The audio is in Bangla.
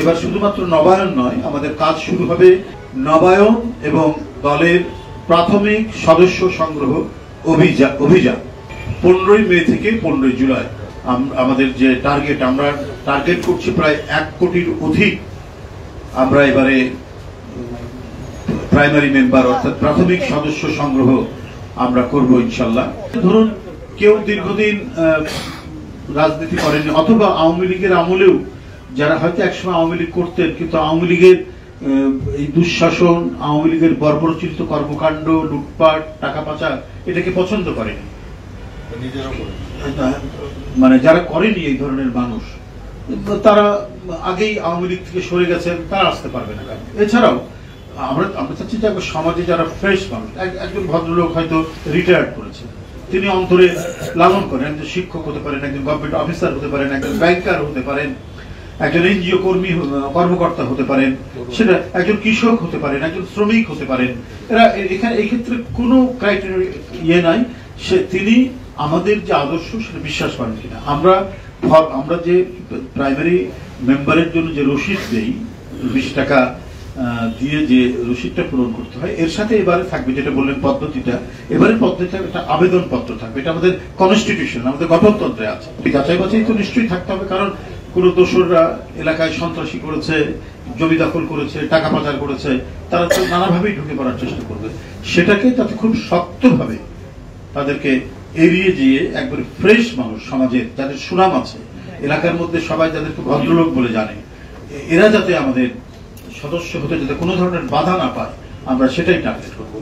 এবার শুধুমাত্র নবায়ন নয়, আমাদের কাজ শুরু হবে নবায়ন এবং দলের প্রাথমিক সদস্য সংগ্রহ অভিযান 15 মে থেকে 15 জুলাই। আমাদের যে টার্গেট, আমরা টার্গেট করছি প্রায় 1 কোটির অধিক আমরা এবারে প্রাইমারি মেম্বার অর্থাৎ প্রাথমিক সদস্য সংগ্রহ আমরা করব ইনশাল্লাহ। ধরুন কেউ দীর্ঘদিন রাজনীতি করেনি অথবা আওয়ামী লীগের আমলেও যারা হয়তো একসময় আওয়ামী লীগ করতেন কিন্তু আওয়ামী লীগের এই দুঃশাসন, আওয়ামী লীগের বর্বরচিত কর্মকাণ্ড, লুটপাট, টাকা পাচার এটাকে পছন্দ করেনি, মানে যারা করেনি এই ধরনের মানুষ তারা আগেই আওয়ামী লীগ থেকে সরে গেছেন, তারা আসতে পারবে না। এছাড়াও আমরা চাচ্ছি যে সমাজে যারা ফ্রেশ মানুষ, একজন ভদ্রলোক হয়তো রিটায়ার্ড করেছে, তিনি অন্তরে লালন করেন, একজন শিক্ষক হতে পারেন, একজন গভর্নমেন্ট অফিসার হতে পারেন, একজন ব্যাংকার হতে পারেন, একজন এনজিও কর্মকর্তা হতে পারেন, সেটা একজন কৃষক হতে পারেন, একজন শ্রমিক হতে পারেন। এরা এখানে এই ক্ষেত্রে কোনো ক্রাইটেরিয়া নাই, তিনি আমাদের যে আদর্শ সেটা বিশ্বাস করেন কিনা। আমরা যে প্রাইমারি মেম্বারের জন্য যে রসিদ দেই 20 টাকা দিয়ে যে রসিদটা পূরণ করতে হয়, এর সাথে এবারে থাকবে যেটা বললেন পদ্ধতিটা, এবারে পদ্ধতিটা একটা আবেদন পত্র থাকবে। এটা আমাদের কনস্টিটিউশন, আমাদের গঠনতন্ত্রে আছে। যাচাই বাছাই তো নিশ্চয়ই থাকতে হবে, কারণ কোন দোসররা এলাকায় সন্ত্রাসী করেছে, জমি দখল করেছে, টাকা পাচার করেছে, তারা তো নানাভাবেই ঢুকে পড়ার চেষ্টা করবে। সেটাকে যাতে খুব শক্তভাবে তাদেরকে এড়িয়ে গিয়ে একবারে ফ্রেশ মানুষ, সমাজের যাদের সুনাম আছে, এলাকার মধ্যে সবাই যাদেরকে ভদ্রলোক বলে জানে, এরা যাতে আমাদের সদস্য হতে যাতে কোনো ধরনের বাধা না পায়, আমরা সেটাই টার্গেট করব।